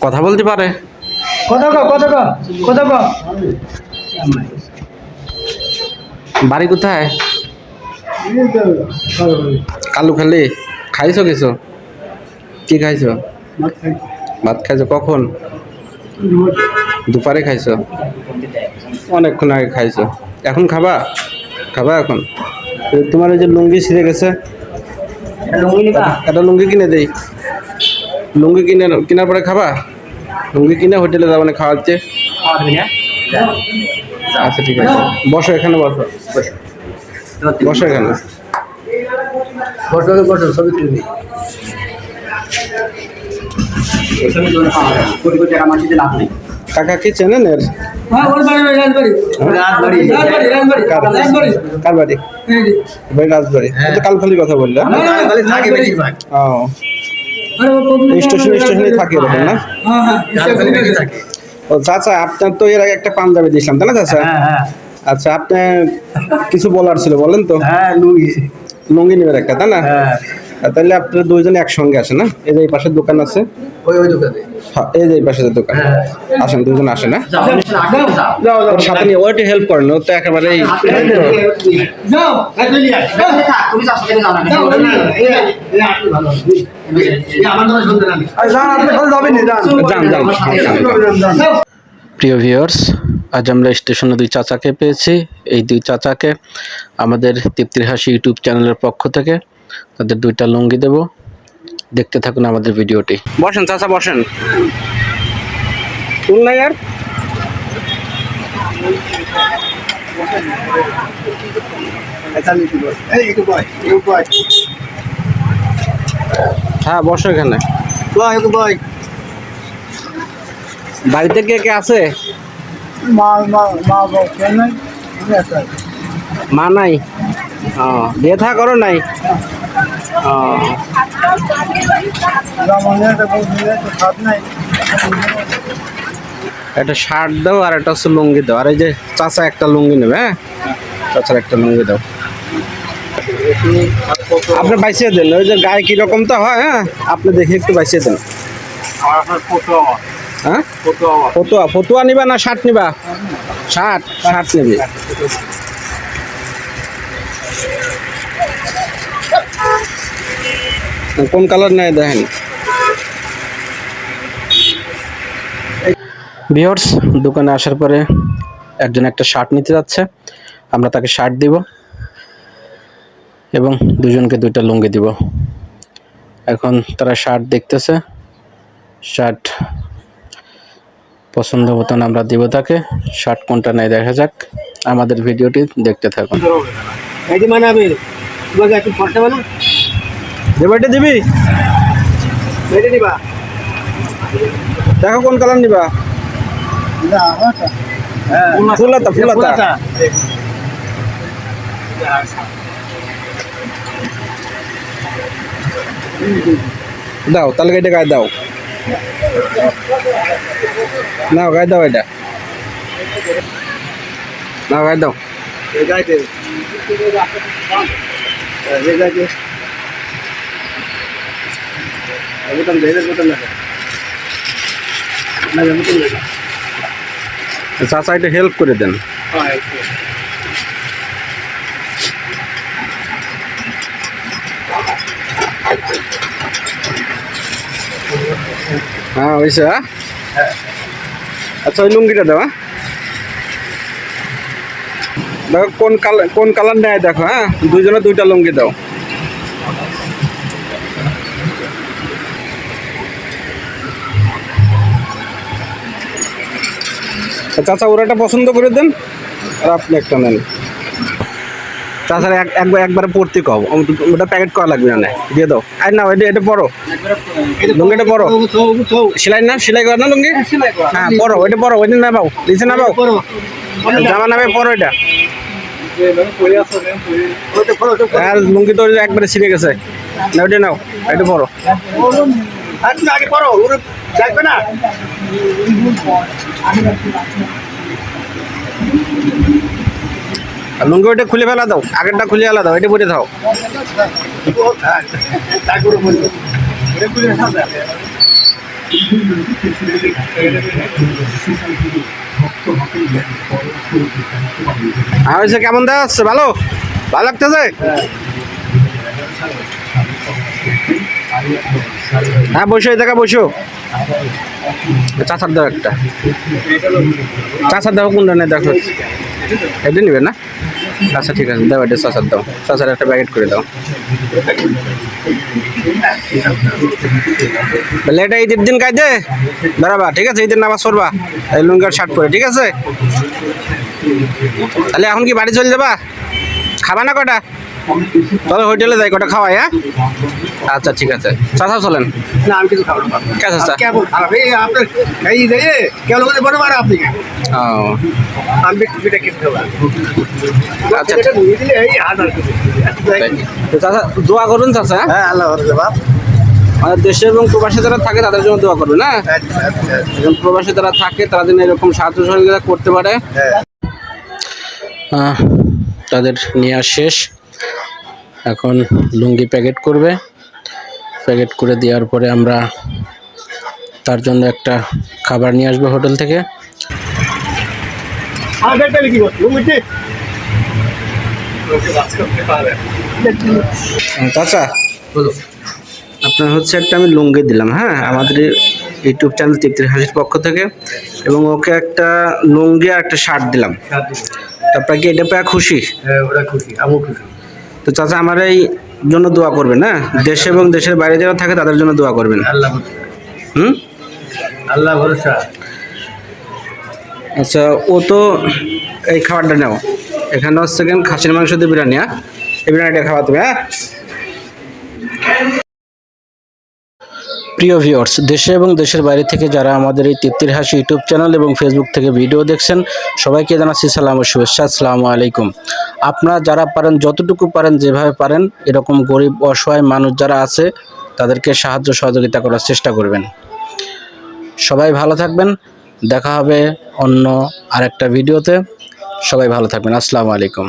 কথা বলতে পারে? বাড়ি কোথায়? কালুখালি। খাইছো কিছু? কি খাইছো? ভাত খাইছো কখন? দুপুরে খাইছো? অনেকক্ষণ আগে খাইছো। এখন খাবা? খাবা এখন? তোমার ওই যে লুঙ্গি ছিঁড়ে গেছে, একটা লুঙ্গি কিনে দেই। লুঙ্গি কেনার পরে খাবা? লুঙ্গি কিনে হোটেলে যাবো না খাওয়াতে? আচ্ছা ঠিক আছে, বসো এখানে, বসো বসো এখানে। ছবি তুলবি। কাকা কি চেনেন এর? কার বাড়ি? রাজবাড়ি। কালখালি কথা বললে? স্টেশনে থাকে এরকম না? ও চাচা, আপনার তো এর আগে একটা পাঞ্জাবি দিয়েছিলাম তাই না চাচা? আচ্ছা, আপনি কিছু বলার ছিল, বলেন তো। লুঙ্গি নেবেন একটা তাই না? তাহলে আপনারা দুইজনে একসঙ্গে আসেন না? এই যে এই পাশের দোকান আছে, ওই দোকানে। হ্যাঁ, এই যে এই পাশের দোকান। আসেন, দুজন আসেন না? সাথে নিয়ে ওইটা হেল্প করেন, ও তো একেবারেই। প্রিয় ভিউয়ার্স, আজ আমরা স্টেশনে দুই চাচাকে পেয়েছি। এই দুই চাচাকে আমাদের তৃপ্তির হাসি ইউটিউব চ্যানেলের পক্ষ থেকে তাদের দুইটা লুঙ্গি দেব। দেখতে থাকুন আমাদের ভিডিওটি। বসেন চাচা, বসেন। তুল নাই আর? হ্যাঁ, বসো এখানে। বাড়িতে কে কে আছে? মা নাই? ও, বিয়ে থা করো নাই? ও, একটা শার্ট দাও আর একটা হচ্ছে লুঙ্গি দাও। আর এই যে চাচা একটা লুঙ্গি নেবে। হ্যাঁ, চাচার একটা লুঙ্গি দাও। আপনি বাইসিয়ে দেন, ওই যে গায়ে কিরকম তো হয়। হ্যাঁ, আপনি দেখে একটু বাইসিয়ে দেন। হ্যাঁ, ফতুয়া নিবা না শার্ট নিবা? শার্ট নেবে। কোন কালার নেয় দেখেন। ভিউয়ার্স, দোকানে আসার পরে একজন একটা শার্ট নিতে যাচ্ছে, আমরা তাকে শার্ট দিব এবং দুজনকে দুইটা লুঙ্গি দিব। এখন তারা শার্ট দেখতেছে, শার্ট পছন্দ মতন আমরা দিব তাকে। শার্ট কোনটা নেয় দেখা যাক, আমাদের ভিডিওটি দেখতে থাকুন। দিবি? দেখো কোন কালার নিবা। ফুলাতা। দাও তাহলে এটা গায়ে দাও। নাও গায়ে দাও, এটা নাও গায়ে দাও। চাচা এটা হেল্প করে দেন। হ্যাঁ হয়েছে। আচ্ছা, ওই লুঙ্গিটা দাও। দেখো কোন কালার নেয় দেখো। হ্যাঁ, দুইজনে দুইটা লুঙ্গি দাও। চাচা ওরা একটা পছন্দ করে দেন আর আপনি একটা নেন। চাচারা একবারে পড়তে কও, ওটা প্যাকেট করা লাগবে না, দিয়ে দাও। আর না, এটা পরো, লুঙ্গিটা পরো। সেলাই করা না লুঙ্গি? হ্যাঁ পরো, ওইটা পরো, ওইটা নামাও, নিচে নামাও, জামা নামে পরো এটা। আর লুঙ্গি তো একবারে ছিঁড়ে গেছে, না ওইটা নাও, এটা পরো। আগে পরো, লাগবে না। লুঙ্গি ওইটা খুলে ফেলা দাও, আগেরটা খুলে ফেলা দাও, এটা পরে দাও। হয়েছে কেমন দেখা যাচ্ছে? ভালো ভালো লাগতেছে? হ্যাঁ বসো, এই জায়গায় বসো। চাচার দাও একটা, চাচার দাও কোনটা নেই দেখো, এটা নিবে না? আচ্ছা ঠিক আছে, দাও এটা চাচার দাও, চাচার একটা প্যাকেট করে দাও। বলে এটা ঈদের দিন কাইদে দাঁড়াবা, ঠিক আছে? ঈদের নামাজ পড়বা এই লুঙ্গার শার্ট পরে, ঠিক আছে? তাহলে এখন কি বাড়ি চলে যাবা? খাবা না কটা? তাহলে হোটেলে যাই, কটা খাওয়াই। হ্যাঁ আচ্ছা ঠিক আছে, চাচা চলেন। না আমি কিছু খাবো না। কে চাচা? কেমন খারাপ এই আপনার এই যে কেন বলে বড় মারা আপনি ও আমি বিটা কিছু খাবো। আচ্ছা এটা নিয়ে দিলে এই হাজার তো চাচা দোয়া করুন চাচা। হ্যাঁ আল্লাহ বাবা। আমাদের দেশে এবং প্রবাসী যারা থাকে তাদের জন্য দোয়া করবেন। হ্যাঁ এবং প্রবাসী যারা থাকে তারা যেন এরকম সাহায্য সহযোগিতা করতে পারে। তাদের নেওয়া শেষ, এখন লুঙ্গি প্যাকেট করবে। প্যাকেট করে দেওয়ার পরে আমরা তার জন্য একটা খাবার নিয়ে আসবো হোটেল থেকে। চাচা আপনার হচ্ছে একটা আমি লুঙ্গি দিলাম, হ্যাঁ, আমাদের ইউটিউব চ্যানেল ৩৩ হাসির পক্ষ থেকে, এবং ওকে একটা লুঙ্গি আর একটা শার্ট দিলাম। আপনার কি এটা পেয়ে খুশি? হ্যাঁ ওরা খুশি, আমিও খুশি। তো চাচা আমার এই জন্য দোয়া করবেন। হ্যাঁ দেশে এবং দেশের বাইরে যারা থাকে তাদের জন্য দোয়া করবেন। আল্লাহ আল্লাহ ভরসা। আচ্ছা ও তো এই খাবারটা নাও, এখানে হচ্ছে খাসির মাংস দিয়ে বিরিয়ানি। হ্যাঁ এই বিরিয়ানিটা খাওয়া তুমি। হ্যাঁ প্রিয় ভিউয়ার্স, দেশে এবং দেশের বাইরে থেকে যারা আমাদের এই ৩৩ হাসি ইউটিউব চ্যানেল এবং ফেসবুক থেকে ভিডিও দেখছেন সবাইকে জানাচ্ছি সালাম ও শুভেচ্ছা। আসসালামু আলাইকুম। আপনারা যারা পারেন, যতটুকু পারেন, যেভাবে পারেন, এরকম গরিব অসহায় মানুষ যারা আছে তাদেরকে সাহায্য সহযোগিতা করার চেষ্টা করবেন। সবাই ভালো থাকবেন, দেখা হবে অন্য আরেকটা ভিডিওতে। সবাই ভালো থাকবেন। আসসালামু আলাইকুম।